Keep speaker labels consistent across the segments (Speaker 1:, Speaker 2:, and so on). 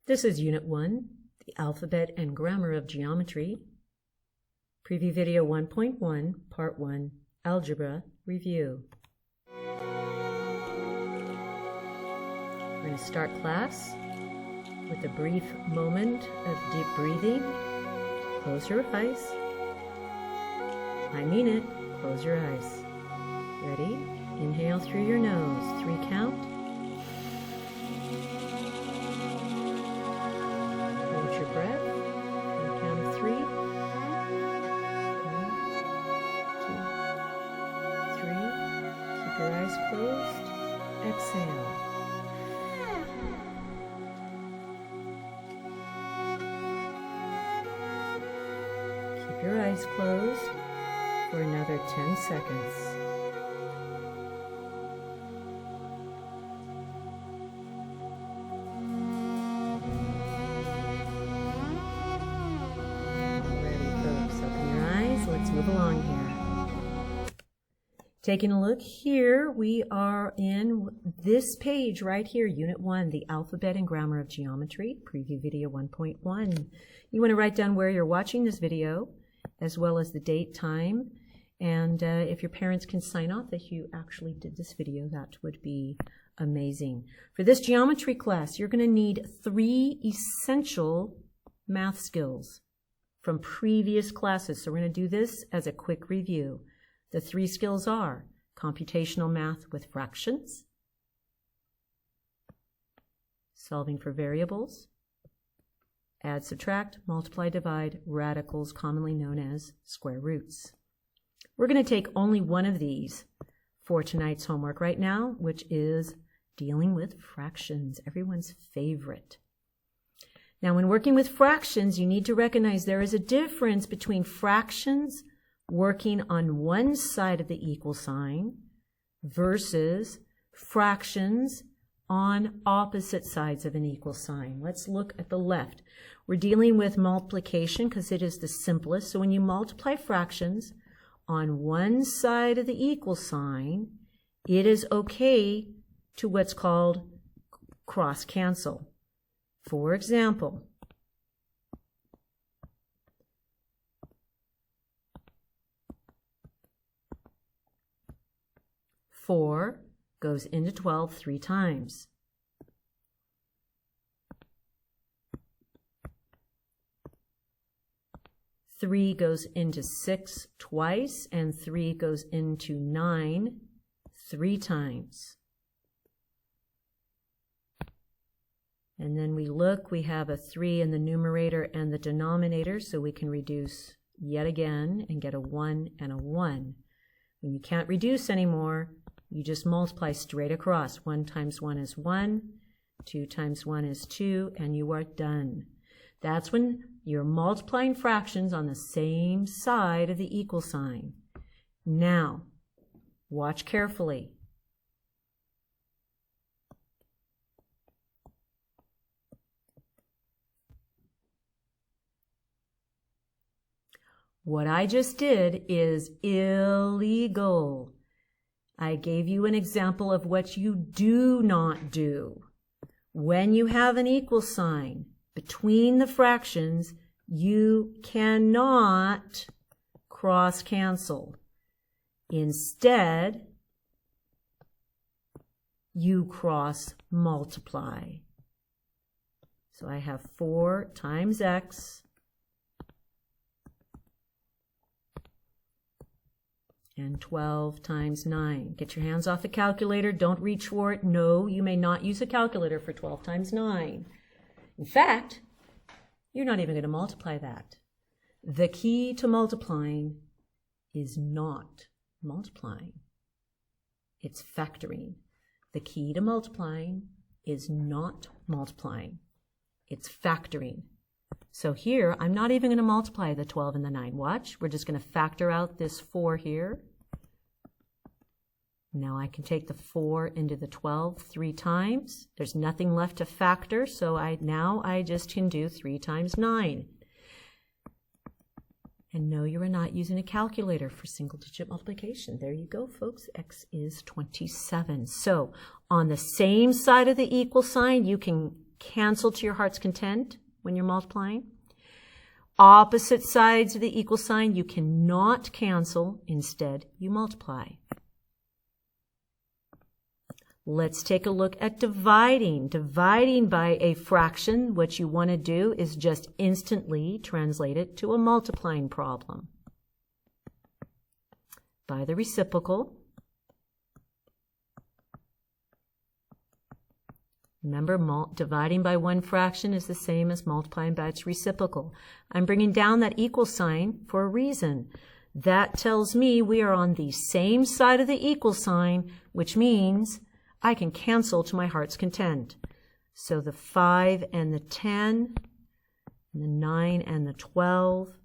Speaker 1: This is Unit 1, the Alphabet and Grammar of Geometry. Preview Video 1.1, Part 1, Algebra Review. We're going to start class with a brief moment of deep breathing. Close your eyes. I mean it. Close your eyes. Ready? Inhale through your nose. 3 count. Hold your breath. On the count of 3. 1, 2, 3. Keep your eyes closed. Exhale. Keep your eyes closed for another 10 seconds. Let's move along here. Taking a look here, we are in this page right here, Unit 1, the Alphabet and Grammar of Geometry, Preview Video 1.1. You want to write down where you're watching this video, as well as the date, time, and if your parents can sign off that you actually did this video, that would be amazing. For this geometry class, you're going to need 3 essential math skills from previous classes. So we're going to do this as a quick review. The 3 skills are computational math with fractions, solving for variables, add, subtract, multiply, divide, radicals, commonly known as square roots. We're going to take only one of these for tonight's homework right now, which is dealing with fractions, everyone's favorite. Now, when working with fractions, you need to recognize there is a difference between fractions working on one side of the equal sign versus fractions on opposite sides of an equal sign. Let's look at the left. We're dealing with multiplication because it is the simplest. So when you multiply fractions on one side of the equal sign, it is okay to what's called cross cancel. For example, four goes into 12 3 times. 3 goes into 6 twice, and 3 goes into 9 3 times. And then we look, we have a 3 in the numerator and the denominator, so we can reduce yet again and get a 1 and a 1. When you can't reduce anymore, you just multiply straight across. 1 times 1 is 1, 2 times 1 is 2, and you are done. That's when you're multiplying fractions on the same side of the equal sign. Now, watch carefully. What I just did is illegal. I gave you an example of what you do not do. When you have an equal sign between the fractions, you cannot cross cancel. Instead, you cross multiply. So I have 4 times x and 12 times 9. Get your hands off the calculator. Don't reach for it. No, you may not use a calculator for 12 times 9. In fact, you're not even going to multiply that. The key to multiplying is not multiplying. It's factoring. The key to multiplying is not multiplying. It's factoring. So here, I'm not even going to multiply the 12 and the 9. Watch. We're just going to factor out this 4 here. Now I can take the 4 into the 12 3 times. There's nothing left to factor, so now I just can do 3 times 9. And no, you are not using a calculator for single-digit multiplication. There you go, folks. X is 27. So on the same side of the equal sign, you can cancel to your heart's content when you're multiplying. Opposite sides of the equal sign, you cannot cancel. Instead, you multiply. Let's take a look at dividing. Dividing by a fraction, what you want to do is just instantly translate it to a multiplying problem. By the reciprocal. Remember, dividing by one fraction is the same as multiplying by its reciprocal. I'm bringing down that equal sign for a reason. That tells me we are on the same side of the equal sign, which means I can cancel to my heart's content. So the 5 and the 10, and the 9 and the 12.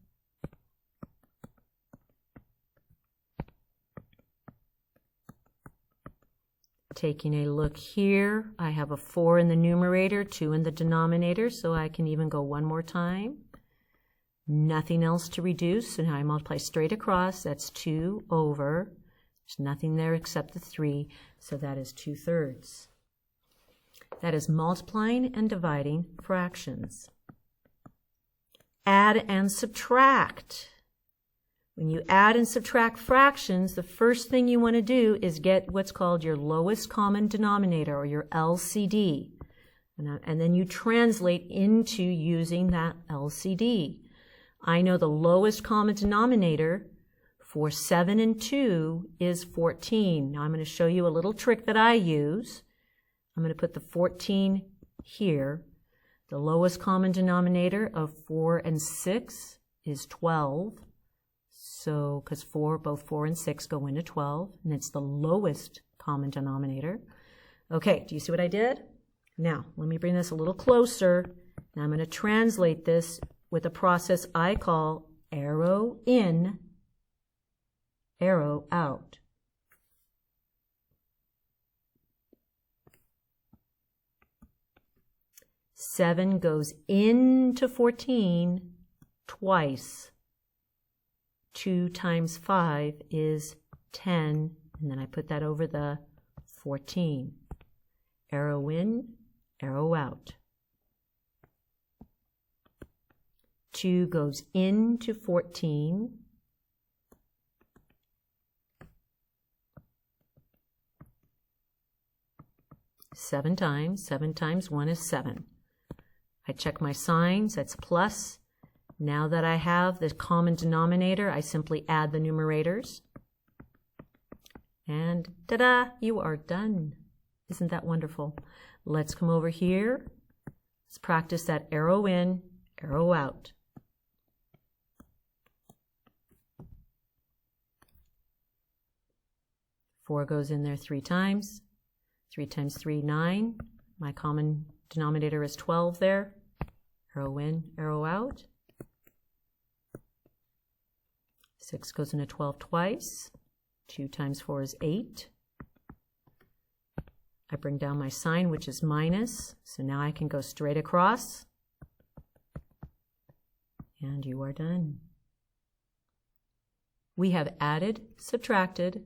Speaker 1: Taking a look here, I have a 4 in the numerator, 2 in the denominator, so I can even go one more time. Nothing else to reduce, so now I multiply straight across. That's 2 over. There's nothing there except the 3, so that is 2/3. That is multiplying and dividing fractions. Add and subtract. When you add and subtract fractions, the first thing you want to do is get what's called your lowest common denominator, or your LCD. And then you translate into using that LCD. I know the lowest common denominator for 7 and 2 is 14. Now I'm going to show you a little trick that I use. I'm going to put the 14 here. The lowest common denominator of 4 and 6 is 12. So, because both 4 and 6 go into 12, and it's the lowest common denominator. Okay, do you see what I did? Now, let me bring this a little closer. Now I'm going to translate this with a process I call arrow in, arrow out. Seven goes into 14 twice. 2 times 5 is 10, and then I put that over the 14. Arrow in, arrow out. 2 goes into 14. Seven times 1 is 7. I check my signs, that's plus. Now that I have the common denominator, I simply add the numerators. And ta-da, you are done. Isn't that wonderful? Let's come over here. Let's practice that arrow in, arrow out. Four goes in there 3 times. 3 times 3, 9. My common denominator is 12 there. Arrow in, arrow out. 6 goes into 12 twice. 2 times 4 is 8. I bring down my sign, which is minus. So now I can go straight across. And you are done. We have added, subtracted,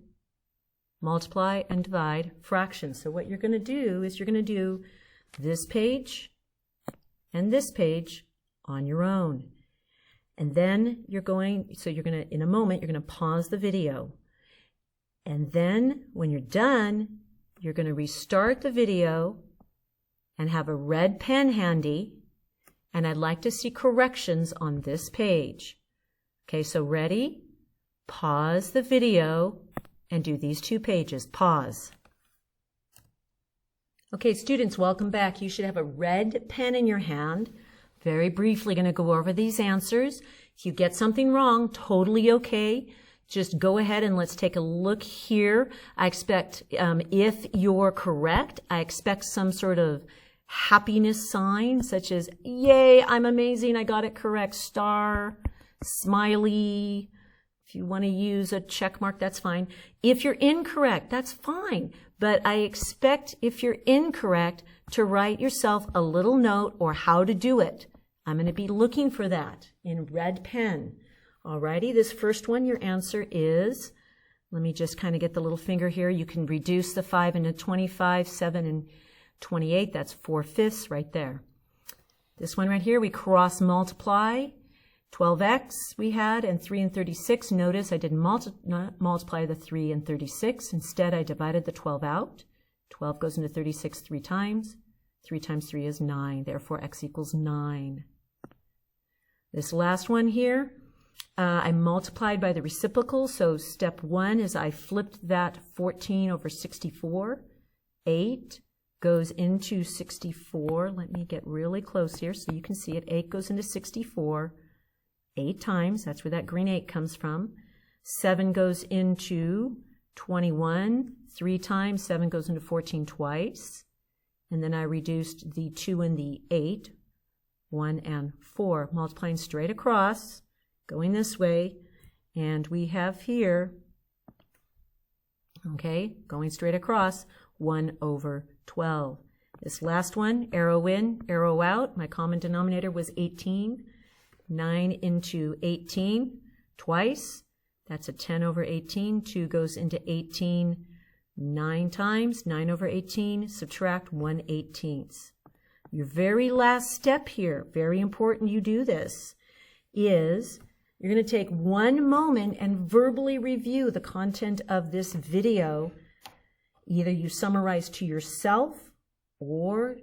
Speaker 1: multiply, and divide fractions. So what you're going to do is you're going to do this page and this page on your own. And then in a moment, you're going to pause the video. And then when you're done, you're going to restart the video and have a red pen handy. And I'd like to see corrections on this page. Okay, so ready? Pause the video and do these 2 pages. Pause. Okay, students, welcome back. You should have a red pen in your hand. Very briefly going to go over these answers. If you get something wrong, totally okay. Just go ahead and let's take a look here. I expect, if you're correct, I expect some sort of happiness sign, such as, yay, I'm amazing, I got it correct, star, smiley. If you want to use a check mark, that's fine. If you're incorrect, that's fine. But I expect if you're incorrect to write yourself a little note or how to do it. I'm going to be looking for that in red pen. Alrighty, this first one, your answer is, let me just kind of get the little finger here. You can reduce the 5 into 25, 7 and 28, that's 4/5 right there. This one right here, we cross multiply. 12x we had, and 3 and 36. Notice I didn't multiply the 3 and 36. Instead, I divided the 12 out. 12 goes into 36 3 times. 3 times 3 is 9. Therefore, x equals 9. This last one here, I multiplied by the reciprocal. So step 1 is I flipped that 14 over 64. 8 goes into 64. Let me get really close here so you can see it. 8 goes into 64. 8 times, that's where that green 8 comes from. 7 goes into 21 3 times. 7 goes into 14 twice. And then I reduced the 2 and the 8, 1 and 4, multiplying straight across, going this way. And we have here, okay, going straight across, 1 over 12. This last one, arrow in, arrow out. My common denominator was 18. 9 into 18 twice. That's a 10 over 18. 2 goes into 18 9 times. 9 over 18, subtract 1/18. Your very last step here, very important you do this, is you're going to take one moment and verbally review the content of this video. Either you summarize to yourself or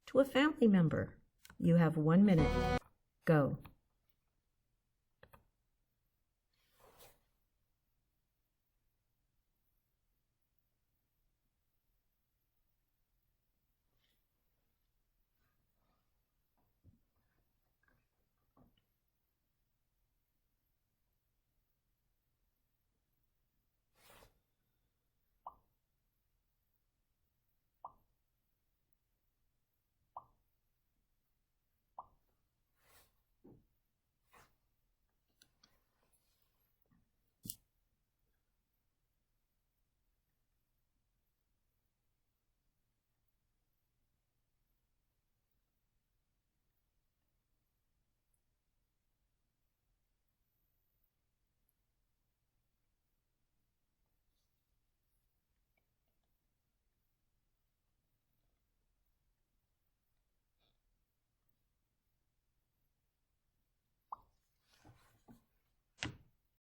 Speaker 1: to a family member. You have 1 minute. Go.